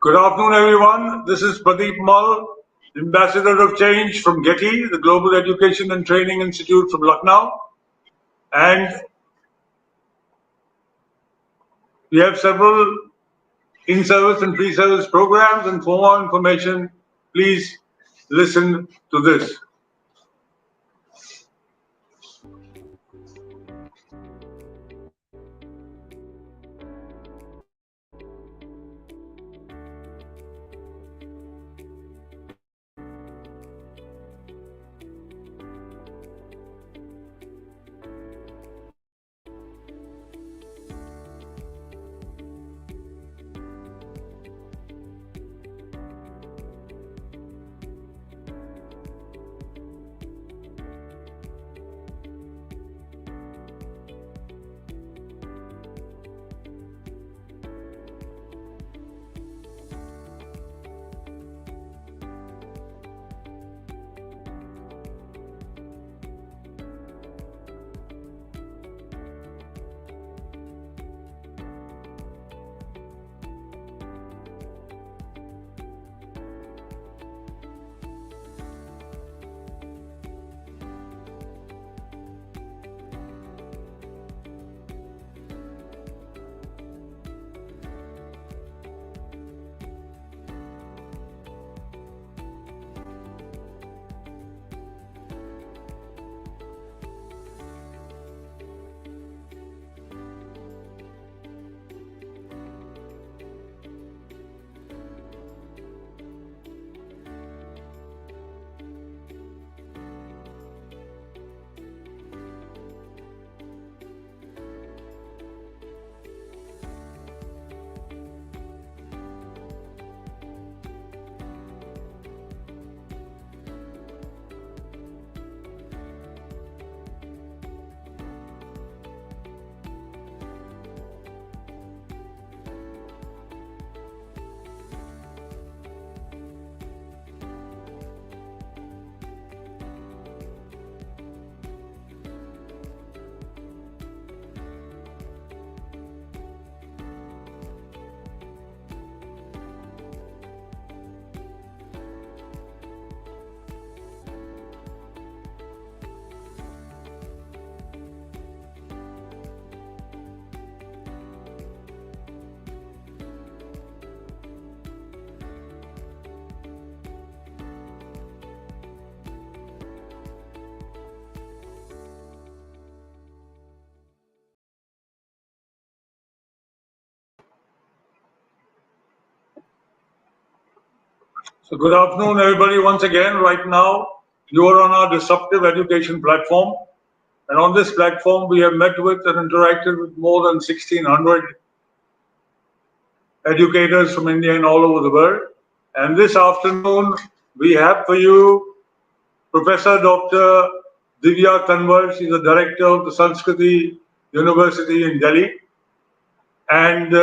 Good afternoon, everyone. This is Pradeep, Ambassador of Change from GETI, the Global Education and Training Institute from Lucknow. And we have several in-service and pre-service programs, and for more information, please listen to this. So good afternoon, everybody. Once again, right now, you are on our disruptive education platform. And on this platform, we have met with and interacted with more than 1,600 educators from India and all over the world. And this afternoon, we have for you Professor Dr. Divya Tanwar. She's the director of the Sanskriti University in Delhi. And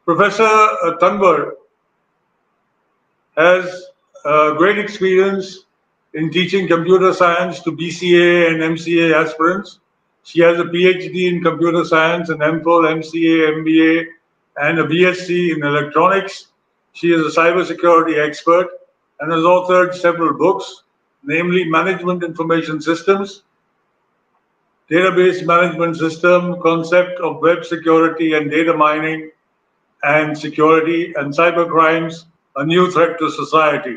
Professor Tanwar has great experience in teaching computer science to BCA and MCA aspirants. She has a PhD in computer science, an MPhil, MCA, MBA, and a BSc in electronics. She is a cybersecurity expert and has authored several books, namely Management Information Systems, Database Management System, Concept of Web Security and Data Mining and Security, and Cybercrimes, a New Threat to Society.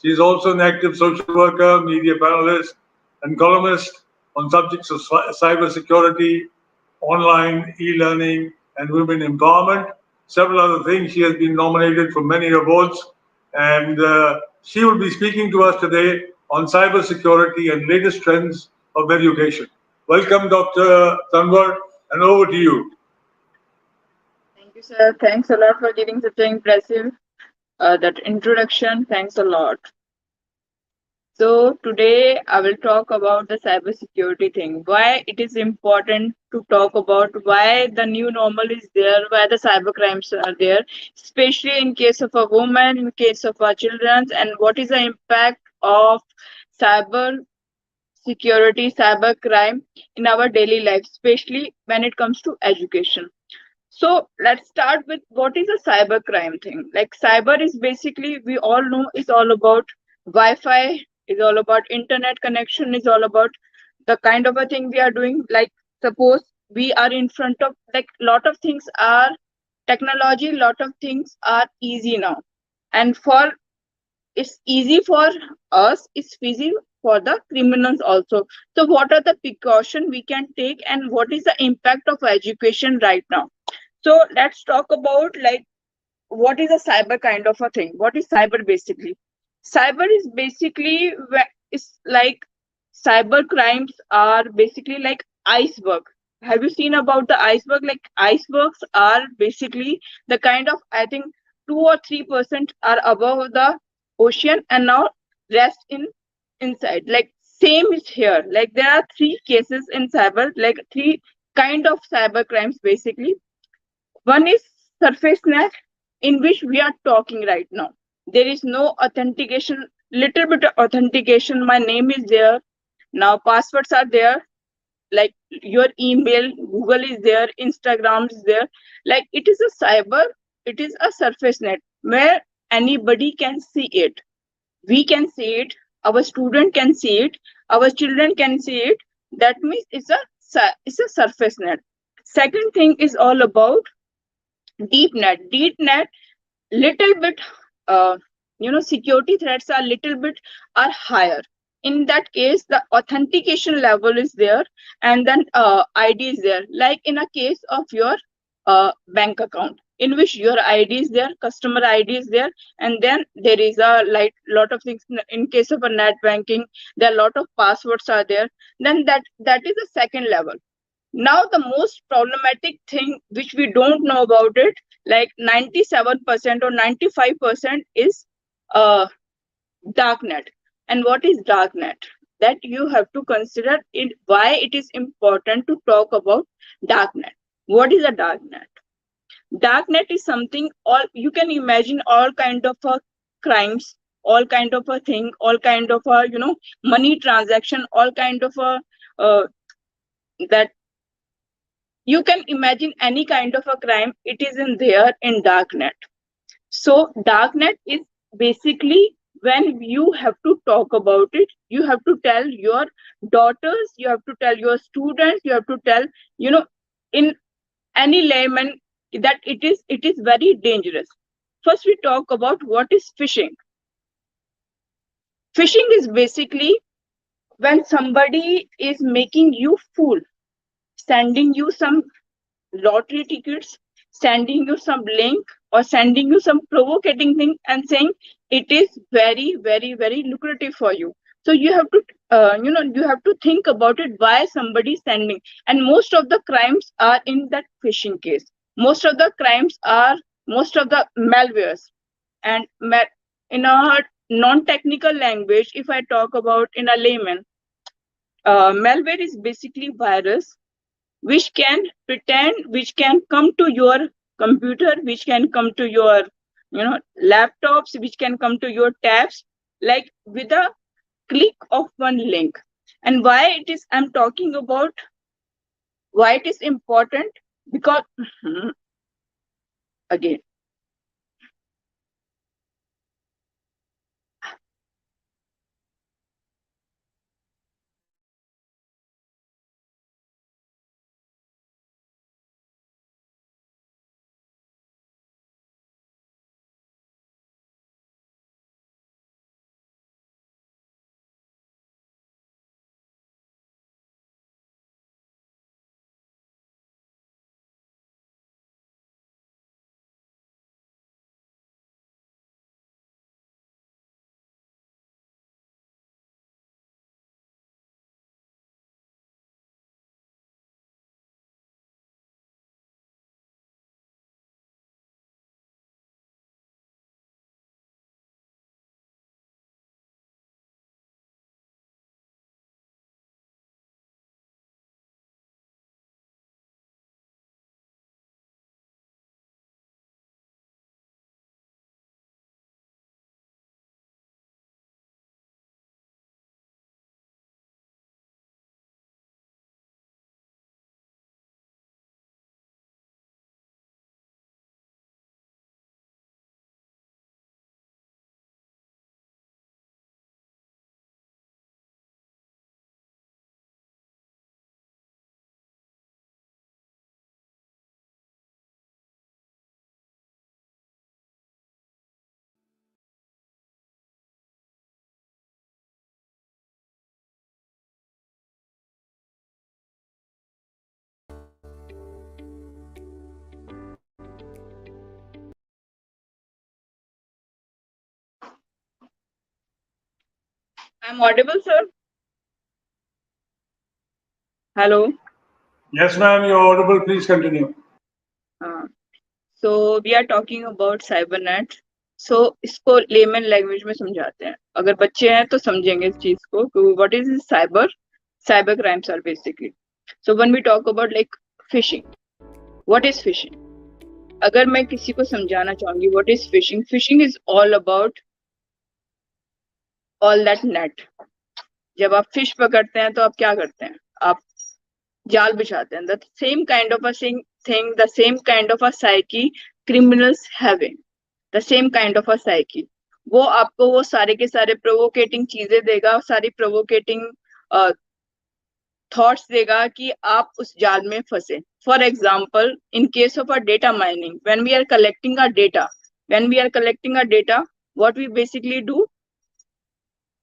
She is also an active social worker, media panelist, and columnist on subjects of cybersecurity, online e-learning, and women empowerment. Several other things. She has been nominated for many awards, and she will be speaking to us today on cybersecurity and latest trends of education. Welcome, Dr. Tanwar, and over to you. Thank you, sir. Thanks a lot for giving such an impressive that introduction. Thanks a lot. So today I will talk about the cybersecurity thing. Why it is important to talk about why the new normal is there, why the cyber crimes are there, especially in case of a woman, in case of our children, and what is the impact of cyber security, cyber crime in our daily life, especially when it comes to education. So let's start with what is a cyber crime thing. Like cyber is basically, we all know, is all about Wi-Fi, is all about internet connection, is all about the kind of a thing we are doing. Like suppose we are in front of, like, lot of things are technology, lot of things are easy now, and for it's easy for us, it's easy for the criminals also. So what are the precaution we can take, and what is the impact of education right now? So let's talk about, like, what is a cyber kind of a thing. What is cyber basically? Cyber is basically it's like cyber crimes are basically like iceberg. Have you seen about the iceberg? Like icebergs are basically the kind of, I think, 2 or 3% are above the ocean, and now rest in inside. Like same is here. Like there are three cases in cyber, like three kind of cyber crimes basically. One is surface net, in which we are talking right now. There is no authentication, little bit of authentication. My name is there. Now passwords are there, like your email, Google is there, Instagram is there. Like it is a cyber, it is a surface net where anybody can see it. We can see it, our student can see it, our children can see it. That means it's a surface net. Second thing is all about deep net. Deep net, little bit, uh, security threats are little bit are higher. In that case, the authentication level is there, and then ID is there. Like in a case of your bank account, in which your ID is there, customer ID is there, and then there is a like lot of things. In case of a net banking, there are a lot of passwords are there. Then that is the second level. Now the most problematic thing which we don't know about it, like 97% or 95% is uh, darknet. And what is darknet? That you have to consider it, why it is important to talk about darknet. What is a darknet? Darknet is something, all you can imagine, all kind of crimes, all kind of a thing, all kind of a money transaction, all kind of a that you can imagine any kind of a crime, it is in there in darknet. So darknet is basically when you have to talk about it, you have to tell your daughters, you have to tell your students, you have to tell, in any layman, that it is very dangerous. First we talk about what is phishing. Phishing is basically when somebody is making you fool, sending you some lottery tickets, sending you some link, or sending you some provocating thing and saying it is very, very, very lucrative for you. So you have to, you have to think about it, why somebody is sending. And most of the crimes are in that phishing case. Most of the crimes are, most of the malwares. And in a non-technical language, if I talk about in a layman, malware is basically virus which can pretend, which can come to your computer, which can come to your laptops, which can come to your tabs, like with a click of one link. And why it is, I'm talking about why it is important, because again, I'm audible, sir? Hello. Yes, ma'am, you're audible. Please continue. So we are talking about cybernet. So इसको layman language में समझाते हैं. अगर बच्चे हैं तो समझेंगे इस चीज को कि what is cyber? Cyber crimes are basically. So when we talk about like phishing, what is phishing? अगर मैं किसी को समझाना चाहूंगी what is phishing? Phishing is all about all that net. जब आप फिश पकड़ते हैं तो आप क्या करते हैं? आप जाल बिछाते हैं. The same kind of a thing, the same kind of a psyche criminals having. The same kind of a psyche. वो आपको वो सारे के सारे प्रोवोकेटिंग चीजें देगा, सारी प्रोवोकेटिंग थॉट्स देगा कि आप उस जाल में फंसे. For example, in case of a data mining, when we are collecting a data, what we basically do,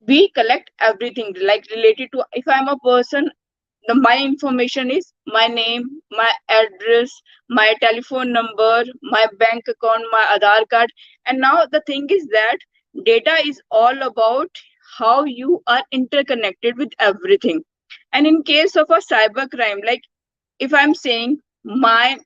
we collect everything like related to, if I'm a person, my information is my name, my address, my telephone number, my bank account, my Aadhaar card. And now the thing is that data is all about how you are interconnected with everything. And in case of a cyber crime, like if I'm saying my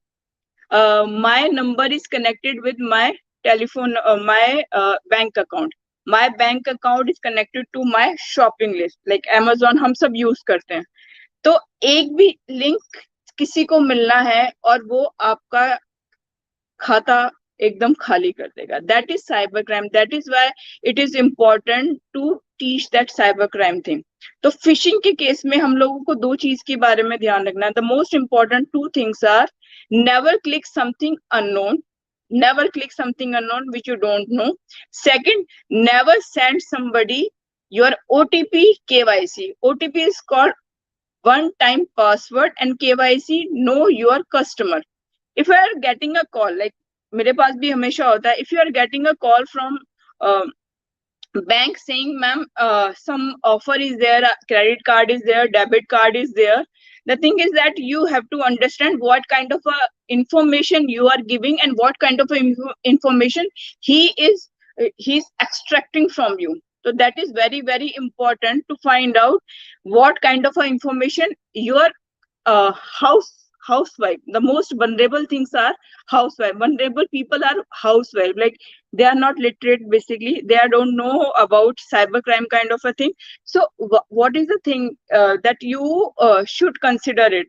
number is connected with my telephone, my bank account. My bank account is connected to my shopping list, like Amazon हम सब use करते हैं. तो एक भी link किसी को मिलना है और वो आपका खाता एकदम खाली कर देगा. That is cyber crime. That is why it is important to teach that cyber crime thing. तो फिशिंग के केस में हम लोगों को दो चीज के बारे में ध्यान रखना है. The most important two things are never click something unknown. Never click something unknown which you don't know. Second, never send somebody your OTP KYC. OTP is called one time password and KYC, know your customer. If you are getting a call, like मेरे पास भी हमेशा होता है, if you are getting a call from bank saying ma'am some offer is there, credit card is there, debit card is there, the thing is that you have to understand what kind of information you are giving and what kind of information he's extracting from you. So that is very, very important to find out what kind of information your housewife. The most vulnerable things are housewife. Vulnerable people are housewife. Like they are not literate. Basically, they don't know about cybercrime kind of a thing. So what is the thing that you should consider it?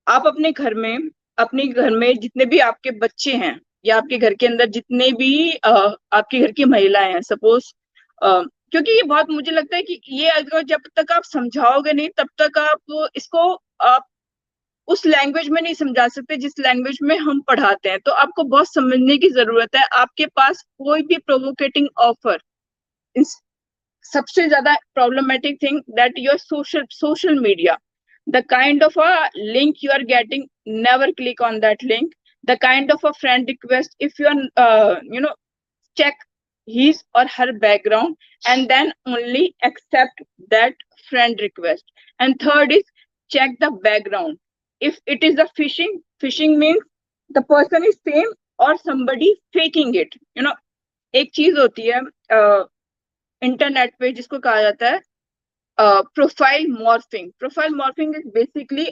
आप अपने घर में जितने भी आपके बच्चे हैं या आपके घर के अंदर जितने भी आपके घर की महिलाएं हैं, सपोज, क्योंकि ये बहुत मुझे लगता है कि ये अगर जब तक आप समझाओगे नहीं तब तक आप इसको आप उस लैंग्वेज में नहीं समझा सकते जिस लैंग्वेज में हम पढ़ाते हैं. तो आपको बहुत समझने की जरूरत है. आपके पास कोई भी प्रोवोकेटिंग ऑफर, सबसे ज्यादा problematic thing that your social media, the kind of a link you are getting, never click on that link. The kind of a friend request, if you are check his or her background and then only accept that friend request. And third is check the background. If it is a phishing means the person is same or somebody faking it. एक चीज होती है internet पे जिसको कहा जाता है profile morphing. Profile morphing is basically,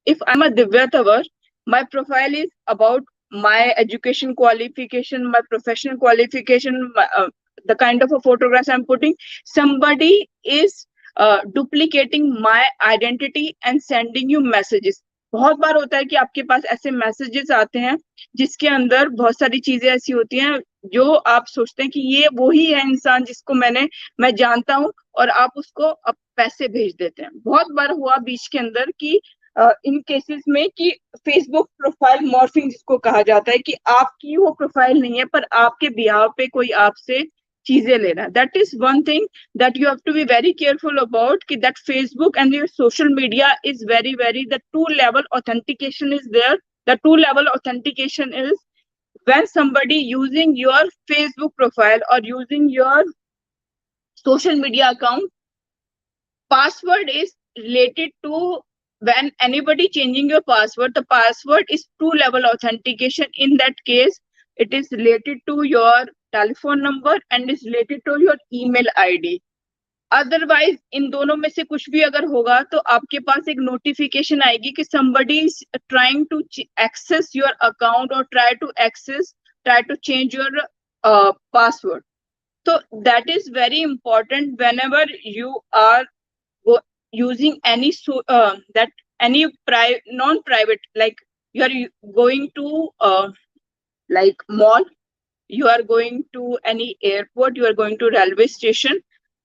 if I'm a Divya Tanwar, my profile is about my education qualification, my professional qualification, the kind of a photographs I'm putting. Somebody is duplicating my identity and sending you messages. बहुत बार होता है कि आपके पास ऐसे messages आते हैं जिसके अंदर बहुत सारी चीजें ऐसी होती हैं जो आप सोचते हैं कि ये वही है इंसान जिसको मैं जानता हूं, और आप उसको पैसे भेज देते हैं. बहुत बार हुआ बीच के अंदर कि इन केसेस में कि फेसबुक प्रोफाइल मॉर्फिंग जिसको कहा जाता है कि आपकी वो प्रोफाइल नहीं है पर आपके बिहाव पे कोई आपसे चीजें ले रहा है. That is one thing that you have to be very careful about कि that Facebook and your social media is very very, the two level authentication is there. The two level authentication is when somebody using your Facebook profile or using your social media account, password is related to, when anybody changing your password, the password is two level authentication. In that case, it is related to your telephone number and is related to your email ID. Otherwise in दोनों में से कुछ भी अगर होगा तो आपके पास एक नोटिफिकेशन आएगी कि somebody is trying to access your account or try to change your password. So that is very important whenever you are using any that any non-private, like you are going to like mall, you are going to any airport, you are going to railway station.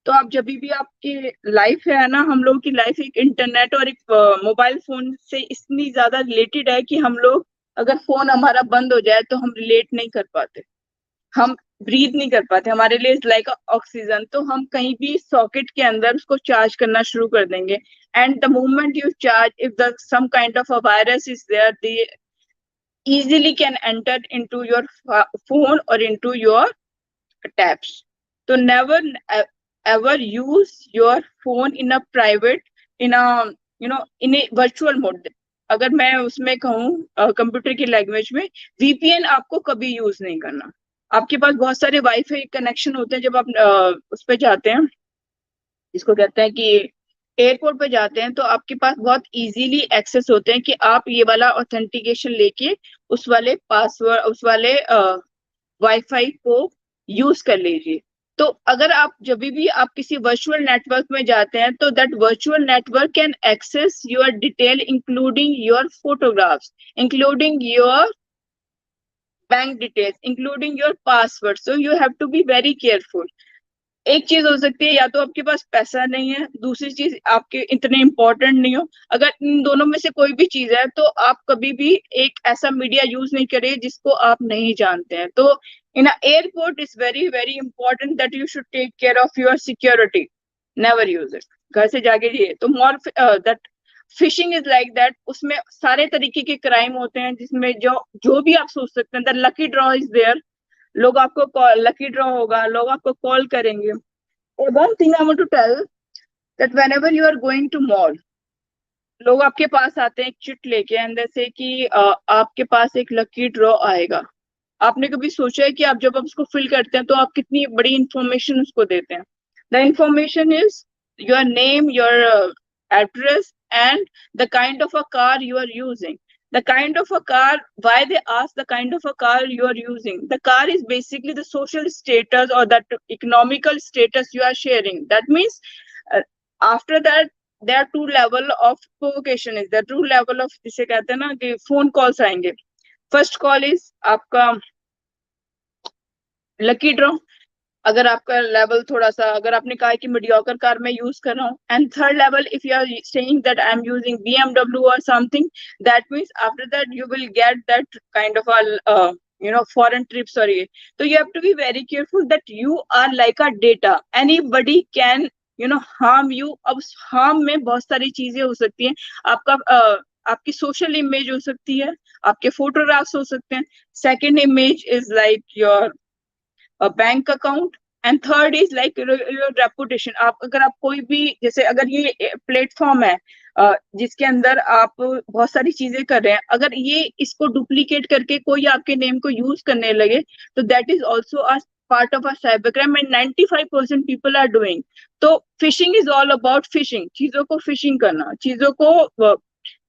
तो आप जब भी आपकी life है ना, हम लोगों की लाइफ एक इंटरनेट और एक मोबाइल फोन से इतनी ज्यादा रिलेटेड है कि हम लोग अगर फोन हमारा बंद हो जाए तो हम रिलेट नहीं कर पाते, हम ब्रीथ नहीं कर पाते, हमारे लिए लाइक ऑक्सीजन। तो हम कहीं भी सॉकेट के अंदर उसको चार्ज करना शुरू कर देंगे, and the moment you charge, if the some kind of a virus is there, they easily can enter into your phone or into your tabs. So never ever use your phone in a private, in a in a virtual mode. अगर मैं उसमें कहूँ computer की language में, VPN आपको कभी use नहीं करना। आपके पास बहुत सारे वाईफाई कनेक्शन होते हैं, जब आप उस पर जाते हैं, इसको कहते हैं कि एयरपोर्ट पे जाते हैं, तो आपके पास बहुत इजीली एक्सेस होते हैं कि आप ये वाला ऑथेंटिकेशन लेके उस वाले पासवर्ड, उस वाले वाईफाई को यूज कर लीजिए। तो अगर आप जब भी आप किसी वर्चुअल नेटवर्क में जाते हैं, तो that virtual network can access your detail, including your photographs, including your bank details, including your password. So you have to be very careful. एक चीज हो सकती है, या तो आपके पास पैसा नहीं है, दूसरी चीज आपके इतने इंपॉर्टेंट नहीं हो। अगर इन दोनों में से कोई भी चीज है, तो आप कभी भी एक ऐसा मीडिया यूज नहीं करिए जिसको आप नहीं जानते हैं। तो in airport is very very important that you should take care of your security, never use it. घर से जाके ये तो more that phishing is like that, उसमें सारे तरीके के क्राइम होते हैं, जिसमें जो भी आप सोच सकते हैं, the lucky draw is there. लोग आपको कॉल, लकी ड्रॉ होगा, लोग आपको कॉल करेंगे। One thing I want to tell that whenever you are going to mall, लोग आपके पास आते हैं एक चिट लेके, एंड जैसे कि आपके पास एक लकी ड्रॉ आएगा। आपने कभी सोचा है कि आप जब आप उसको फिल करते हैं तो आप कितनी बड़ी इंफॉर्मेशन उसको देते हैं? The information is your name, your address, and the kind of a car you are using. The kind of a car, why they ask the kind of a car you are using? The car is basically the social status or that economical status you are sharing. That means after that there are two level of provocation, is there two level of, जिसे कहते हैं ना कि phone calls आएंगे। First call is आपका lucky draw, अगर आपका level थोड़ा सा, अगर आपने कहा कि मीडियोकर कार मैं यूज कर रहा हूँ, and third level if you are saying that I am using BMW or something, that means after that you will get that kind of a foreign trips or ये। तो you have to be very careful that you are like a data, anybody can harm you। अब उस harm में बहुत सारी चीजें हो सकती हैं, आपका आपकी सोशल इमेज हो सकती है, आपके फोटोग्राफ्स हो सकते हैं, second image is like your bank account, and third is like your reputation. आप अगर आप कोई भी, जैसे अगर ये प्लेटफॉर्म है जिसके अंदर आप बहुत सारी चीजें कर रहे हैं, अगर ये इसको डुप्लीकेट करके कोई आपके नेम को यूज करने लगे, तो that is also a part of a cyber crime, and 95% people are doing. तो phishing is all about phishing, चीजों को फिशिंग करना, चीजों को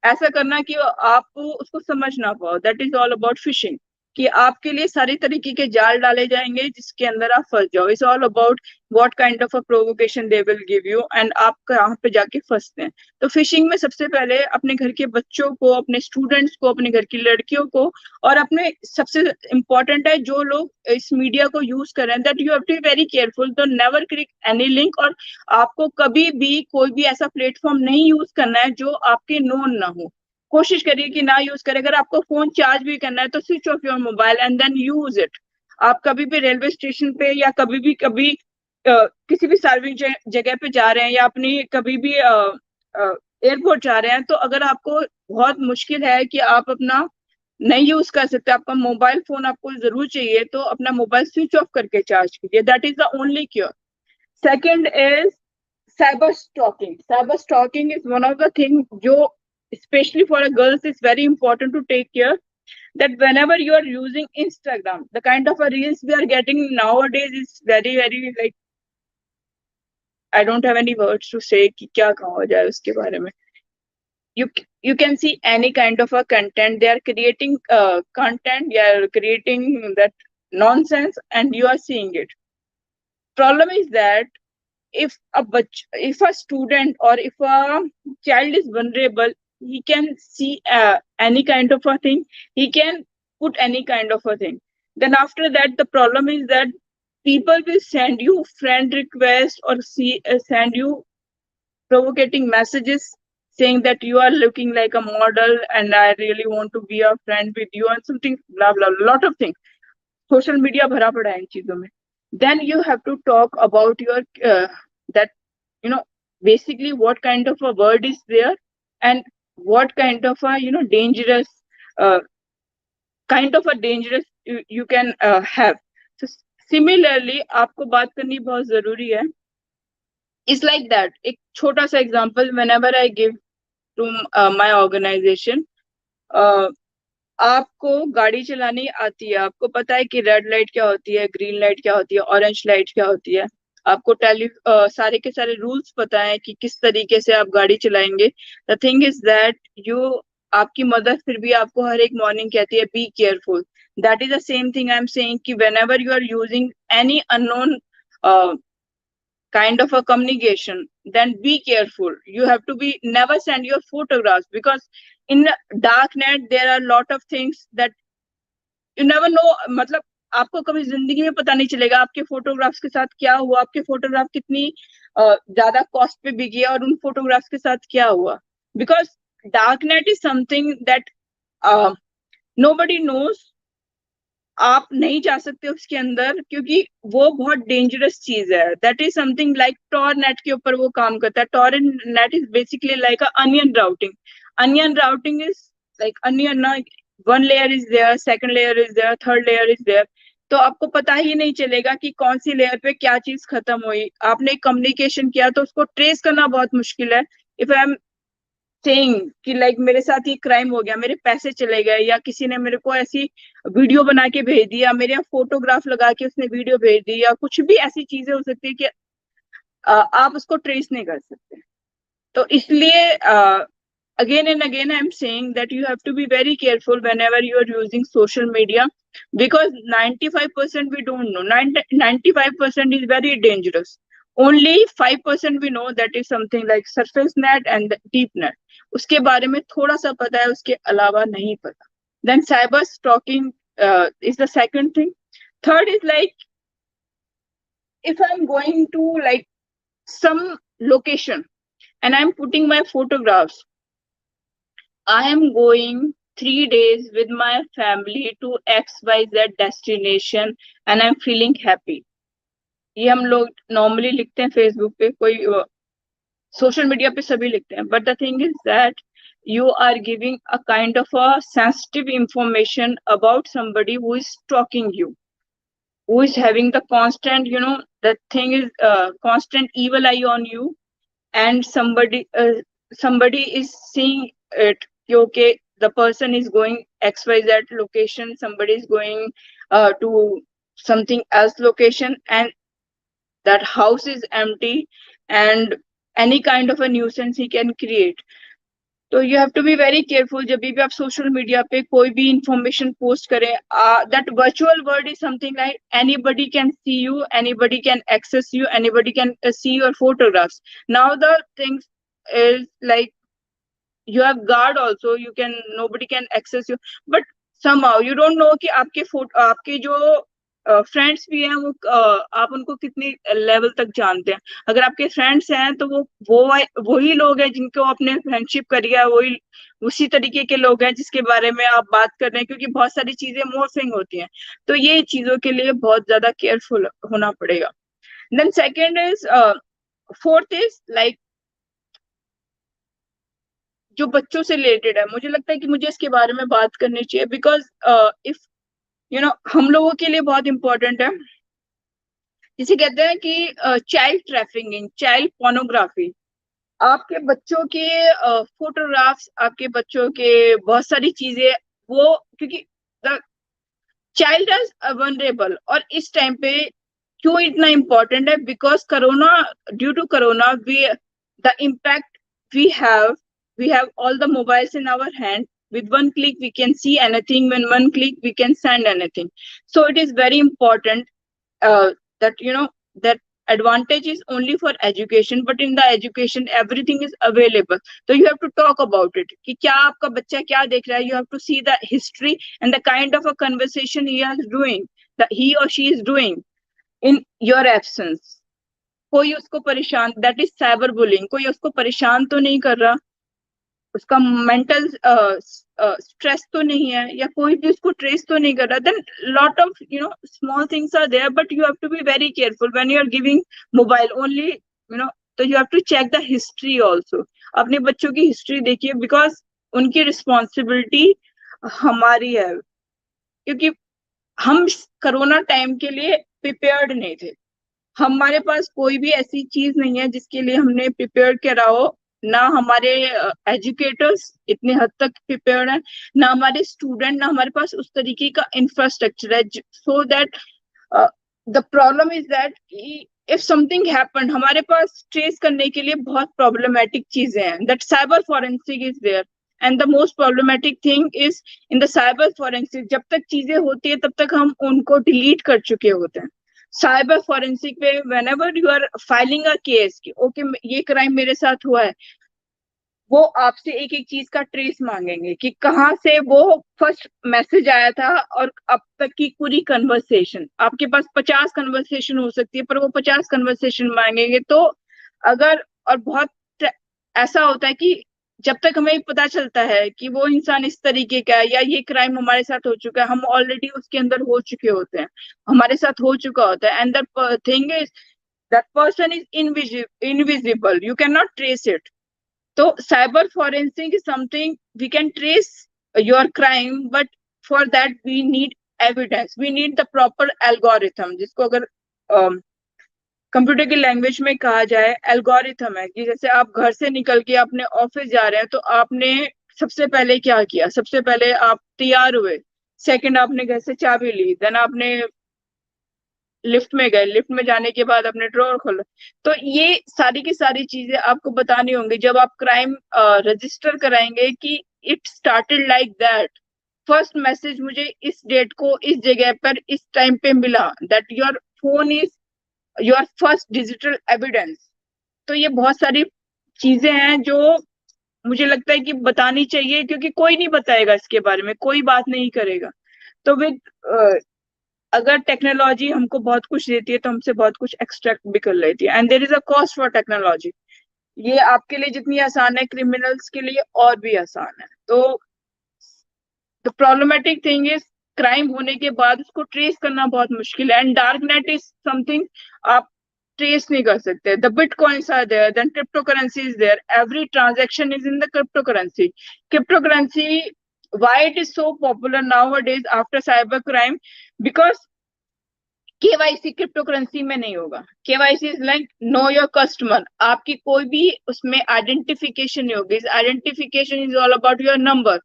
ऐसा करना कि आप उसको समझ ना पाओ। That is all about fishing, कि आपके लिए सारी तरीके के जाल डाले जाएंगे जिसके अंदर आप फंस जाओ। It's all about what kind of a provocation they will give you, and आप कहाँ पे जाके फंसते हैं। तो फिशिंग में सबसे पहले अपने घर के बच्चों को, अपने स्टूडेंट्स को, अपने घर की लड़कियों को, और अपने सबसे इम्पोर्टेंट है जो लोग इस मीडिया को यूज कर रहे हैं, that you have to be very careful. तो नेवर क्लिक एनी लिंक, और आपको कभी भी कोई भी ऐसा प्लेटफॉर्म नहीं यूज करना है जो आपके नोन ना हो। कोशिश करिए कि ना यूज करें। अगर आपको फोन चार्ज भी करना है तो switch off your mobile and then use it. आप कभी भी रेलवे स्टेशन पे या कभी किसी भी सार्वजनिक जगह पे जा रहे हैं, या अपनी कभी भी एयरपोर्ट जा रहे हैं, तो अगर आपको बहुत मुश्किल है कि आप अपना नहीं यूज कर सकते, आपका मोबाइल फोन आपको जरूर चाहिए, तो अपना मोबाइल स्विच ऑफ करके चार्ज कीजिए। That is the only cure. Second is cyber stalking. Cyber stalking is one of the thing जो especially for a girls is very important to take care, that whenever you are using Instagram, the kind of a reels we are getting nowadays is very very like I don't have any words to say कि क्या कहा जाए उसके बारे में. You can see any kind of a content. They are creating content. They are creating that nonsense, and you are seeing it. Problem is that if a student or if a child is vulnerable, he can see any kind of a thing. He can put any kind of a thing. Then after that, the problem is that people will send you friend requests or send you provocating messages saying that you are looking like a model and I really want to be a friend with you and something blah blah, lot of things. Social media भरा पड़ा है इन चीजों में. Then you have to talk about your that basically what kind of a word is there and what kind of a dangerous uh, you can have. So similarly आपको बात करनी बहुत जरूरी है. It's like that. एक छोटा सा example whenever I give to my organization. आपको गाड़ी चलानी आती है, आपको पता है कि रेड लाइट क्या होती है, ग्रीन लाइट क्या होती है, ऑरेंज लाइट क्या होती है. आपको सारे के सारे रूल्स पता है कि किस तरीके से आप गाड़ी चलाएंगे. द थिंग इज दैट आपकी मदर फिर भी आपको हर एक मॉर्निंग कहती है be careful. That is the same thing I am saying कि whenever you are using any unknown kind of a communication, then be careful. You have to be never send your photographs, because in dark net there are a lot of things that you never know. मतलब आपको कभी जिंदगी में पता नहीं चलेगा आपके photographs के साथ क्या हुआ, आपके फोटोग्राफ कितनी ज्यादा कॉस्ट पे बिकी और उन फोटोग्राफ्स के साथ क्या हुआ. Because dark net is something that nobody knows. आप नहीं जा सकते उसके अंदर क्योंकि वो बहुत डेंजरस चीज है. That is something like Tor net के ऊपर वो काम करता है. Tor net is basically like onion routing. Onion routing is like onion ना, one layer is there, second layer is there, third layer is there. तो आपको पता ही नहीं चलेगा कि कौन सी लेयर पे क्या चीज खत्म हुई. आपने कम्युनिकेशन किया तो उसको ट्रेस करना बहुत मुश्किल है. इफ आई एम सेइंग कि लाइक मेरे साथ ये क्राइम हो गया, मेरे पैसे चले गए, या किसी ने मेरे को ऐसी वीडियो बना के भेज दिया, मेरे यहाँ फोटोग्राफ लगा के उसने वीडियो भेज दी, या कुछ भी ऐसी चीजें हो सकती है कि आप उसको ट्रेस नहीं कर सकते. तो इसलिए again and again I am saying that you have to be very careful whenever you are using social media, because 95% we don't know. 95% is very dangerous. Only 5% we know, that is something like surface net and deep net. उसके बारे में थोड़ा सा पता है, उसके अलावा नहीं पता. Then cyber stalking is the second thing. Third is like if I'm going to like some location and I'm putting my photographs. I am going 3 days with my family to XYZ destination and I'm feeling happy. ये हम लोग normally लिखते हैं Facebook पे, कोई social media पे सभी लिखते हैं. But the thing is that you are giving a kind of a sensitive information about somebody who is stalking you, who is having the constant, the thing is constant evil eye on you, and somebody is seeing it. Okay, the person is going XYZ location, somebody is going to something else location, and that house is empty, and any kind of a nuisance he can create. तो you have to be very careful जब भी आप social media पे कोई भी information post करें. that virtual world is something like anybody can see you, anybody can access you, anybody can see your photographs. Now the things is like you have guard also, you can, nobody can access you, but somehow you don't know कि आपके जो friends भी हैं वो आप उनको कितनी level तक जानते हैं. अगर आपके फ्रेंड्स हैं तो वही लोग हैं जिनको आपने फ्रेंडशिप करी है, वही उसी तरीके के लोग हैं जिसके बारे में आप बात कर रहे हैं, क्योंकि बहुत सारी चीजें मॉर्फिंग होती हैं. तो ये चीजों के लिए बहुत ज्यादा केयरफुल होना पड़ेगा. Then second is fourth is like जो बच्चों से रिलेटेड है. मुझे लगता है कि मुझे इसके बारे में बात करनी चाहिए, बिकॉज इफ हम लोगों के लिए बहुत इंपॉर्टेंट है. जिसे कहते हैं कि चाइल्ड ट्रैफिकिंग, चाइल्ड पोर्नोग्राफी. आपके बच्चों के फोटोग्राफ्स, आपके बच्चों के बहुत सारी चीजें, वो क्योंकि द चाइल्ड इज वनरेबल, और इस टाइम पे क्यों इतना इम्पोर्टेंट है? Because corona, due to corona the impact we have all the mobiles in our hand. With one click we can see anything, when one click we can send anything. So it is very important that that advantage is only for education, but in the education everything is available. So you have to talk about it कि क्या आपका बच्चा क्या देख रहा है. You have to see the history and the kind of a conversation he is doing, that he or she is doing in your absence. कोई उसको परेशान, दैट इज साइबर बुलिंग, कोई उसको परेशान तो नहीं कर रहा, उसका मेंटल स्ट्रेस तो नहीं है, या कोई भी उसको ट्रेस तो नहीं कर रहा. Then lot of small things are there, but you have to be very careful when you are giving mobile only. तो you have to check the history also. अपने बच्चों की हिस्ट्री देखिए, बिकॉज उनकी रिस्पॉन्सिबिलिटी हमारी है, क्योंकि हम कोरोना टाइम के लिए प्रिपेयर्ड नहीं थे. हमारे पास कोई भी ऐसी चीज नहीं है जिसके लिए हमने प्रिपेयर करा हो. ना हमारे एजुकेटर्स इतने हद तक प्रिपेयर्ड है, ना हमारे स्टूडेंट, ना हमारे पास उस तरीके का इंफ्रास्ट्रक्चर है. So that the problem is that if something happen, हमारे पास ट्रेस करने के लिए बहुत प्रॉब्लमेटिक चीजें हैं. That cyber forensic is there, and the most problematic thing is in the cyber forensic, जब तक चीजें होती है तब तक हम उनको डिलीट कर चुके होते हैं. साइबर फॉरेंसिक पे whenever you are filing a case कि ओके ये क्राइम मेरे साथ हुआ है, वो आपसे एक एक चीज का ट्रेस मांगेंगे कि कहाँ से वो फर्स्ट मैसेज आया था और अब तक की पूरी कन्वर्सेशन. आपके पास 50 कन्वर्सेशन हो सकती है, पर वो 50 कन्वर्सेशन मांगेंगे. तो अगर, और बहुत ऐसा होता है कि जब तक हमें पता चलता है कि वो इंसान इस तरीके का है या ये क्राइम हमारे साथ हो चुका है, हम ऑलरेडी उसके अंदर हो चुके होते हैं, हमारे साथ हो चुका होता है. And the thing is that person is invisible, you can not trace it. तो cyber forensic is something we can trace your crime, but for that we need evidence, we need the proper algorithm, जिसको अगर computer की language में कहा जाए algorithm है. कि जैसे आप घर से निकल के अपने ऑफिस जा रहे हैं, तो आपने सबसे पहले क्या किया? सबसे पहले आप तैयार हुए, सेकंड आपने घर से चाबी ली, देन आपने लिफ्ट में गए, लिफ्ट में जाने के बाद अपने ड्रॉअर खोला. तो ये सारी की सारी चीजें आपको बतानी होंगी जब आप क्राइम रजिस्टर कराएंगे कि it started like that. First message मुझे इस डेट को इस जगह पर इस टाइम पे मिला, that your phone is your first digital evidence. तो ये बहुत सारी चीजें हैं जो मुझे लगता है कि बतानी चाहिए, क्योंकि कोई नहीं बताएगा इसके बारे में, कोई बात नहीं करेगा. तो विद अगर टेक्नोलॉजी हमको बहुत कुछ देती है तो हमसे बहुत कुछ एक्सट्रैक्ट भी कर लेती है. And there is a cost for technology. ये आपके लिए जितनी आसान है, क्रिमिनल्स के लिए और भी आसान है. तो the problematic thing is crime होने के बाद उसको ट्रेस करना बहुत मुश्किल है. And dark net is something आप ट्रेस नहीं कर सकते. The bitcoins are there, then cryptocurrency is there, every transaction is in the cryptocurrency. Cryptocurrency, why it is so popular nowadays after cyber crime? Because KYC crypto currency में नहीं होगा. KYC is like know your customer. आपकी कोई भी उसमें identification नहीं होगी. Identification is all about your number.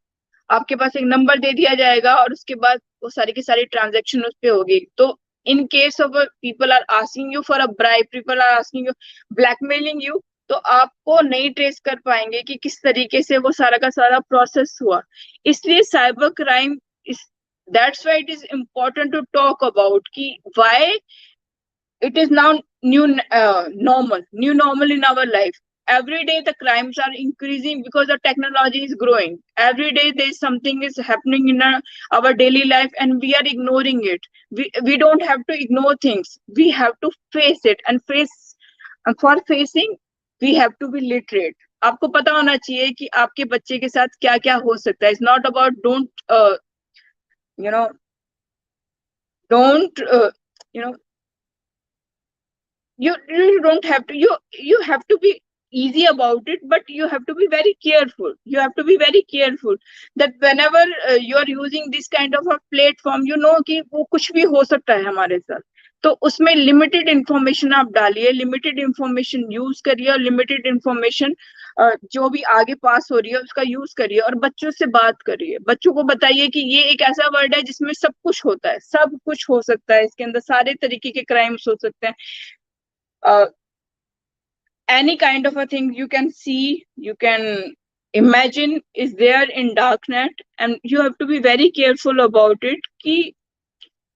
आपके पास एक नंबर दे दिया जाएगा और उसके बाद वो सारी की सारी ट्रांजेक्शन उस पर होगी. तो in case of people are asking you for a bribe, people are asking you, blackmailing you, तो आपको नहीं ट्रेस कर पाएंगे कि किस तरीके से वो सारा का सारा प्रोसेस हुआ. इसलिए साइबर क्राइम इस, that's why it is important to talk about ki why it is now new normal in our life. Every day the crimes are increasing because the technology is growing. Every day there is something is happening in our daily life and we are ignoring it. We don't have to ignore things, we have to face it. And for facing we have to be literate. आपको पता होना चाहिए कि आपके बच्चे के साथ क्या क्या हो सकता है. It's not about don't you know don't you know you don't have to, you have to be easy about it, but you have to be very careful. You have to be very careful that whenever you are using this kind of a platform, you know कि वो कुछ भी हो सकता है हमारे साथ. तो उसमें लिमिटेड इंफॉर्मेशन आप डालिए, लिमिटेड इंफॉर्मेशन यूज करिए और लिमिटेड इंफॉर्मेशन जो भी आगे पास हो रही है उसका यूज करिए और बच्चों से बात करिए। बच्चों को बताइए कि ये एक ऐसा वर्ड है जिसमें सब कुछ होता है, सब कुछ हो सकता है, इसके अंदर सारे तरीके के क्राइम्स हो सकते हैं। Any kind of a thing you can see, you can imagine is there in darknet, and you have to be very careful about it कि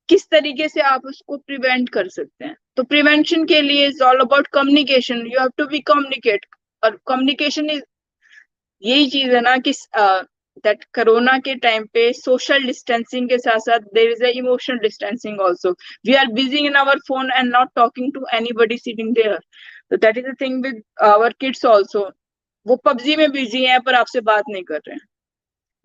किस तरीके से आप उसको प्रिवेंट कर सकते हैं। तो प्रिवेंशन के लिए is all about communication, you have to be communicate. और कम्युनिकेशन इज यही चीज है ना कि दैट कोरोना के टाइम पे सोशल डिस्टेंसिंग के साथ साथ there is a emotional distancing also. We are busy in our phone and not talking to anybody sitting there. तो that is the thing with our kids also. वो PUBG में busy हैं पर आपसे बात नहीं कर रहे हैं,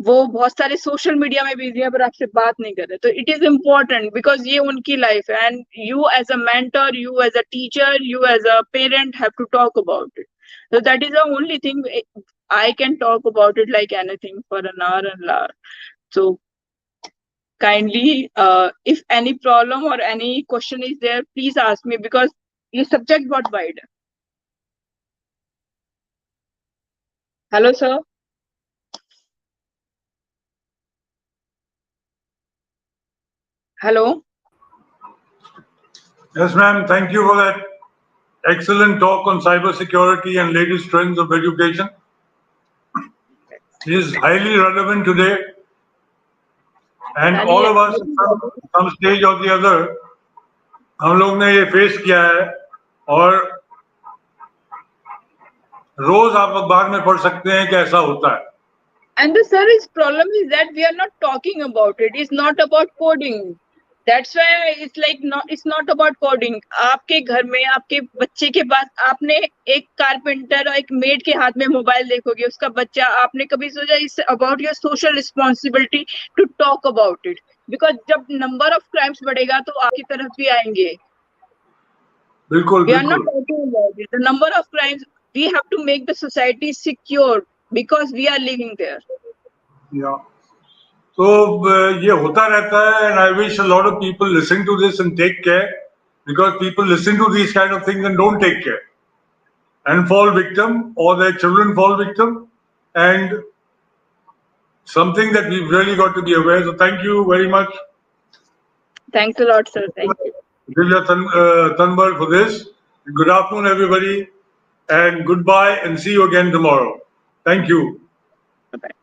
वो बहुत सारे सोशल मीडिया में बिजी है पर आपसे बात नहीं कर रहे। तो इट इज इम्पोर्टेंट बिकॉज ये उनकी लाइफ है and you as a mentor, you as a teacher, you as a parent have to talk about it. So that is the only thing I can talk about it like anything for an hour and hour. So kindly, if any problem or any question is there, please ask me because ये subject बहुत wide है. Hello sir. Hello. Yes, ma'am. Thank you for that excellent talk on cybersecurity and latest trends of education. It is highly relevant today, and all of us, at some stage or the other, हम लोग ने ये face किया है और रोज आप अखबार में पढ़ सकते हैं कि ऐसा होता है। And the sir's problem is that we are not talking about it. It's not about coding. That's why it's like it's not about coding. आपके घर में आपके बच्चे के पास आपने एक कारपेंटर और एक मेड के हाथ में मोबाइल देखोगे, उसका बच्चा, आपने कभी सोचा इस about your social responsibility to talk about it? Because जब नंबर ऑफ क्राइम्स बढ़ेगा तो आपकी तरफ भी आएंगे। बिल्कुल, We are not talking about it. The number of crimes, we have to make the society secure because we are living there. Yeah. So ये होता रहता है, and I wish a lot of people listen to this and take care, because people listen to these kind of things and don't take care and fall victim, or their children fall victim, and something that we've really got to be aware. So thank you very much. Thanks a lot, sir. Thank you. Divya, Tanwar, for this. Good afternoon, everybody, and goodbye, and see you again tomorrow. Thank you. Bye-bye.